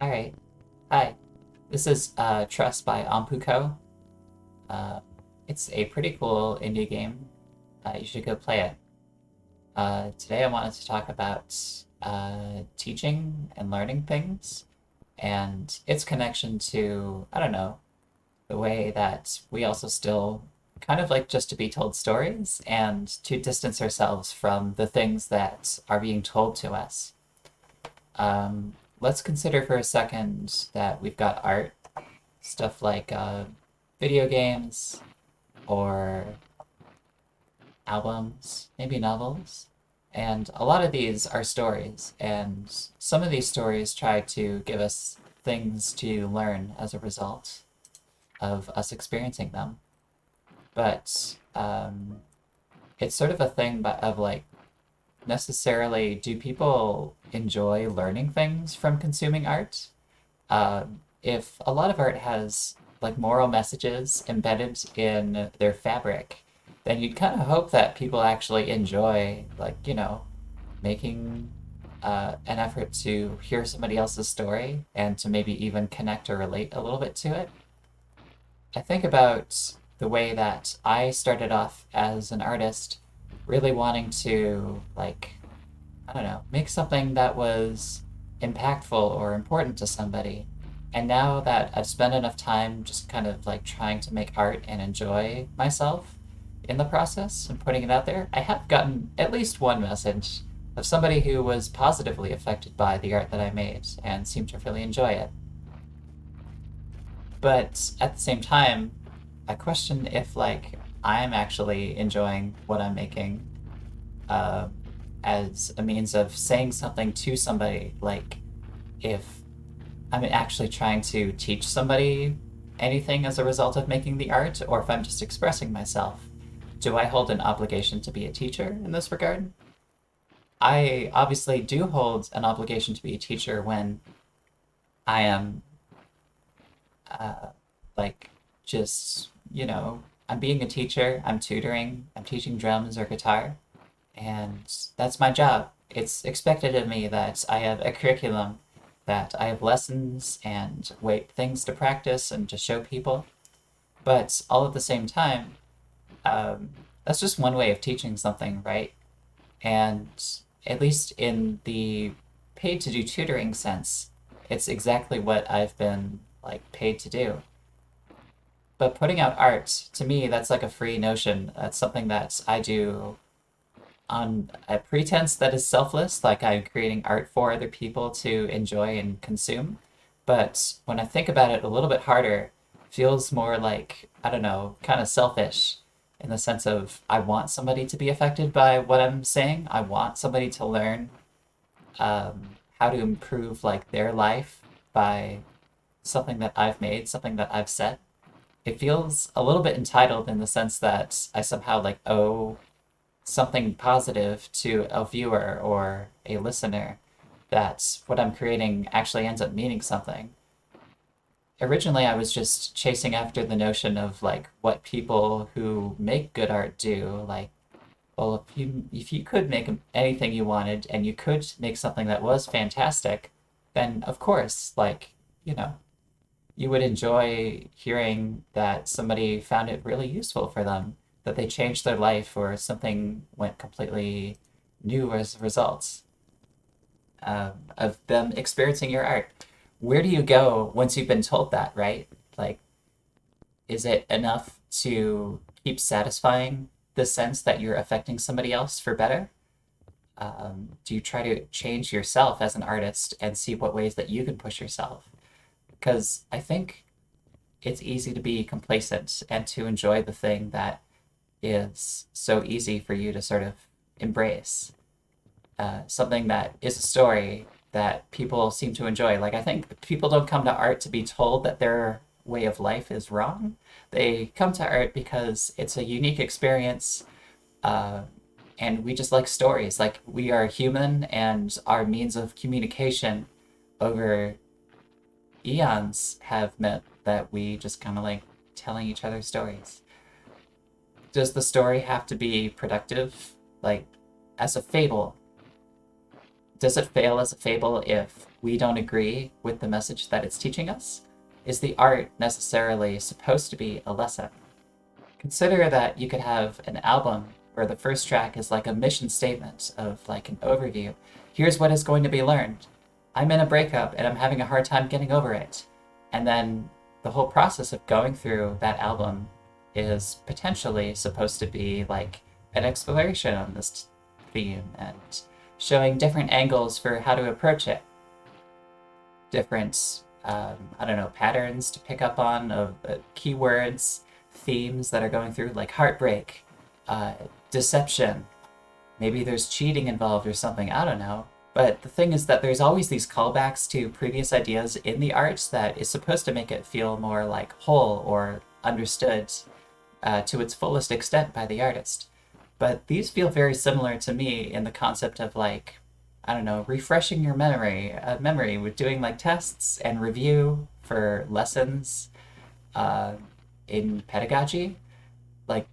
All right. Hi. This is Trust by Ampuko. Uh, it's a pretty cool indie game. You should go play it. Today I wanted to talk about teaching and learning things and its connection to, I don't know, the way that we also still kind of like just to be told stories and to distance ourselves from the things that are being told to us. Let's consider for a second that we've got art, stuff like video games or albums, maybe novels. And a lot of these are stories, and some of these stories try to give us things to learn as a result of us experiencing them. But it's sort of a thing of like, necessarily, do people enjoy learning things from consuming art? If a lot of art has like moral messages embedded in their fabric, then you'd kind of hope that people actually enjoy, like, making an effort to hear somebody else's story and to maybe even connect or relate a little bit to it. I think about the way that I started off as an artist, really wanting to, like, I don't know, make something that was impactful or important to somebody. And now that I've spent enough time just kind of like trying to make art and enjoy myself in the process and putting it out there, I have gotten at least one message of somebody who was positively affected by the art that I made and seemed to really enjoy it. But at the same time, I question if like I'm actually enjoying what I'm making uh, as a means of saying something to somebody, like if I'm actually trying to teach somebody anything as a result of making the art, or if I'm just expressing myself. Do I hold an obligation to be a teacher in this regard? I obviously do hold an obligation to be a teacher when I am uh, like just, I'm being a teacher, I'm tutoring, I'm teaching drums or guitar, and that's my job. It's expected of me that I have a curriculum, that I have lessons and wait things to practice and to show people. But all at the same time, um, that's just one way of teaching something, right? And at least in the paid to do tutoring sense, it's exactly what I've been like paid to do. But putting out art, to me, that's like a free notion. That's something that I do on a pretense that is selfless, like I'm creating art for other people to enjoy and consume. But when I think about it a little bit harder, it feels more like, I don't know, kind of selfish in the sense of I want somebody to be affected by what I'm saying. I want somebody to learn how to improve like their life by something that I've made, something that I've said. It feels a little bit entitled in the sense that I somehow like owe something positive to a viewer or a listener, that what I'm creating actually ends up meaning something. Originally, I was just chasing after the notion of like what people who make good art do. Like, well, if you could make anything you wanted and you could make something that was fantastic, then of course, like, you know, you would enjoy hearing that somebody found it really useful for them, that they changed their life or something went completely new as a result of them experiencing your art. Where do you go once you've been told that, right? Like, is it enough to keep satisfying the sense that you're affecting somebody else for better? Do you try to change yourself as an artist and see what ways that you can push yourself? Because I think it's easy to be complacent and to enjoy the thing that is so easy for you to sort of embrace. Something that is a story that people seem to enjoy. Like, I think people don't come to art to be told that their way of life is wrong. They come to art because it's a unique experience, uh, and we just like stories. Like, we are human, and our means of communication over eons have meant that we just kind of like telling each other stories. Does the story have to be productive? Like, as a fable, Does it fail as a fable if we don't agree with the message that it's teaching us? Is the art necessarily supposed to be a lesson? Consider that you could have an album where the first track is like a mission statement of like an overview. Here's what is going to be learned. I'm in a breakup and I'm having a hard time getting over it. And then the whole process of going through that album is potentially supposed to be like an exploration on this theme and showing different angles for how to approach it. Different, I don't know, patterns to pick up on of keywords, themes that are going through, like heartbreak, deception. Maybe there's cheating involved or something, I don't know. But the thing is that there's always these callbacks to previous ideas in the art that is supposed to make it feel more like whole or understood to its fullest extent by the artist. But these feel very similar to me in the concept of like, I don't know, refreshing your memory with doing like tests and review for lessons in pedagogy. Like,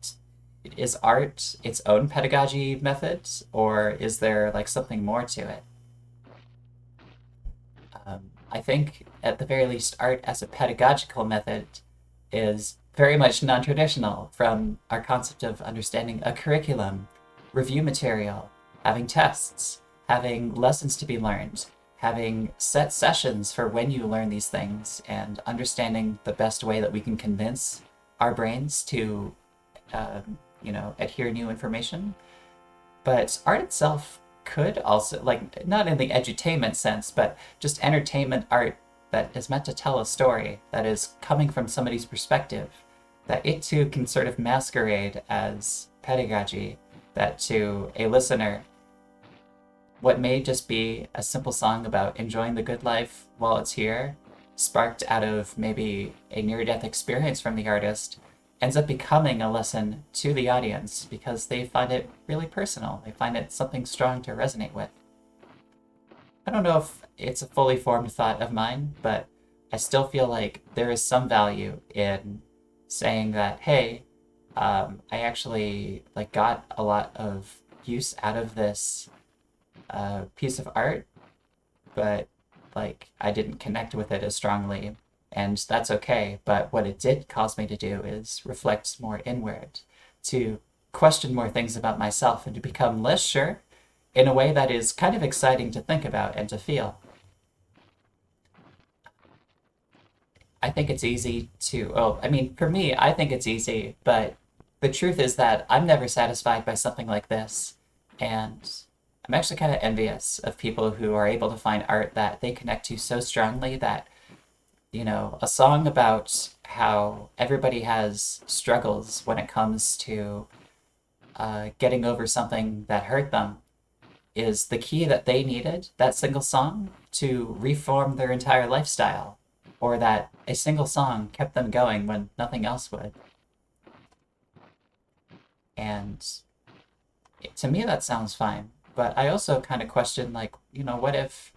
is art its own pedagogy method, or is there like something more to it? I think at the very least, art as a pedagogical method is very much non-traditional from our concept of understanding a curriculum, review material, having tests, having lessons to be learned, having set sessions for when you learn these things, and understanding the best way that we can convince our brains to, adhere new information. But art itself could also, like, not in the edutainment sense, but just entertainment art that is meant to tell a story that is coming from somebody's perspective, that it too can sort of masquerade as pedagogy, that to a listener, what may just be a simple song about enjoying the good life while it's here, sparked out of maybe a near-death experience from the artist, ends up becoming a lesson to the audience because they find it really personal. They find it something strong to resonate with. I don't know if it's a fully formed thought of mine, but I still feel like there is some value in saying that, hey, I actually like got a lot of use out of this piece of art, but like I didn't connect with it as strongly, and that's okay. But what it did cause me to do is reflect more inward, to question more things about myself, and to become less sure in a way that is kind of exciting to think about and to feel. I think it's easy to, I mean, for me, I think it's easy, but the truth is that I'm never satisfied by something like this. And I'm actually kind of envious of people who are able to find art that they connect to so strongly that, a song about how everybody has struggles when it comes to getting over something that hurt them is the key that they needed, that single song, to reform their entire lifestyle, or that a single song kept them going when nothing else would. And to me, that sounds fine. But I also kind of question, like, what if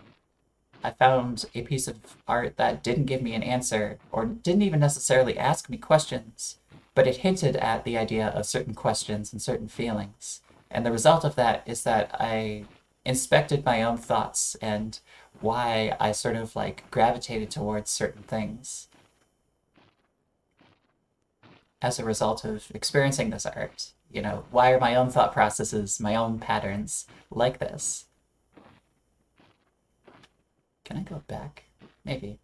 I found a piece of art that didn't give me an answer, or didn't even necessarily ask me questions, but it hinted at the idea of certain questions and certain feelings. And the result of that is that I inspected my own thoughts and why I sort of like gravitated towards certain things as a result of experiencing this art. Why are my own thought processes, my own patterns like this? Can I go back? Maybe.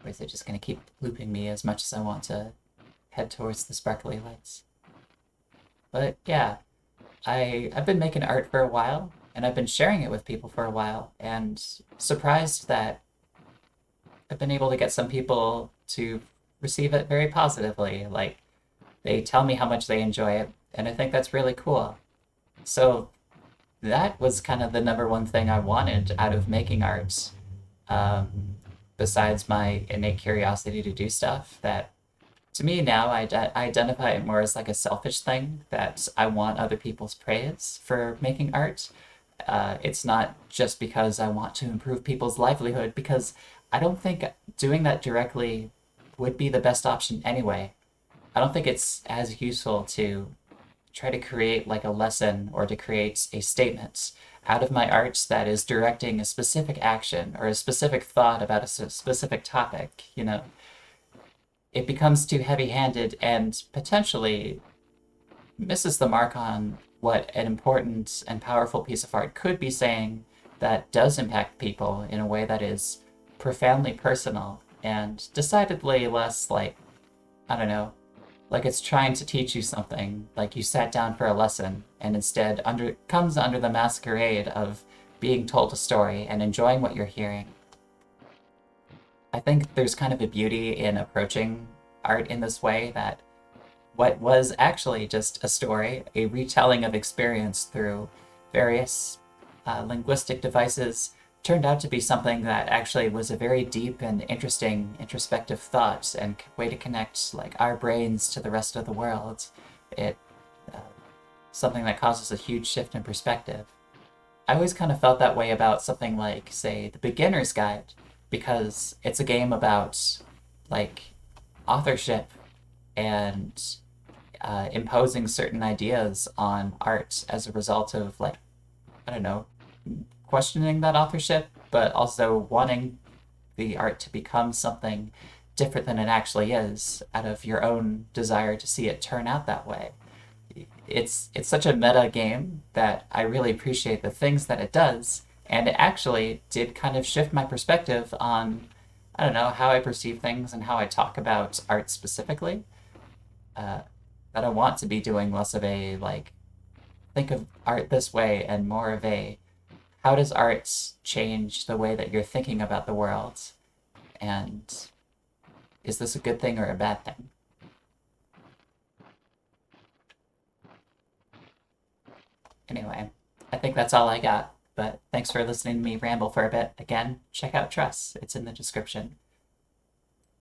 Or is it just going to keep looping me as much as I want to head towards the sparkly lights? But yeah, I've been making art for a while, and I've been sharing it with people for a while, and surprised that I've been able to get some people to receive it very positively. Like, they tell me how much they enjoy it, and I think that's really cool. So that was kind of the number one thing I wanted out of making art, besides my innate curiosity to do stuff. That to me now, I identify it more as like a selfish thing, that I want other people's praise for making art. It's not just because I want to improve people's livelihood, because I don't think doing that directly would be the best option anyway. I don't think it's as useful to try to create like a lesson or to create a statement out of my art that is directing a specific action or a specific thought about a specific topic. It becomes too heavy-handed and potentially misses the mark on what an important and powerful piece of art could be saying that does impact people in a way that is profoundly personal and decidedly less like, I don't know, like it's trying to teach you something, like you sat down for a lesson and instead comes under the masquerade of being told a story and enjoying what you're hearing. I think there's kind of a beauty in approaching art in this way that what was actually just a story, a retelling of experience through various linguistic devices, turned out to be something that actually was a very deep and interesting introspective thought and way to connect like our brains to the rest of the world. It uh, Something that causes a huge shift in perspective. I always kind of felt that way about something like, say, The Beginner's Guide, because it's a game about like authorship and imposing certain ideas on art as a result of like, I don't know, questioning that authorship, but also wanting the art to become something different than it actually is out of your own desire to see it turn out that way. It's such a meta game that I really appreciate the things that it does, and it actually did kind of shift my perspective on, I don't know, how I perceive things and how I talk about art specifically. Uh, that I want to be doing less of a like think of art this way and more of a how does art change the way that you're thinking about the world, and is this a good thing or a bad thing? Anyway, I think that's all I got, but thanks for listening to me ramble for a bit. Again, check out Truss, it's in the description.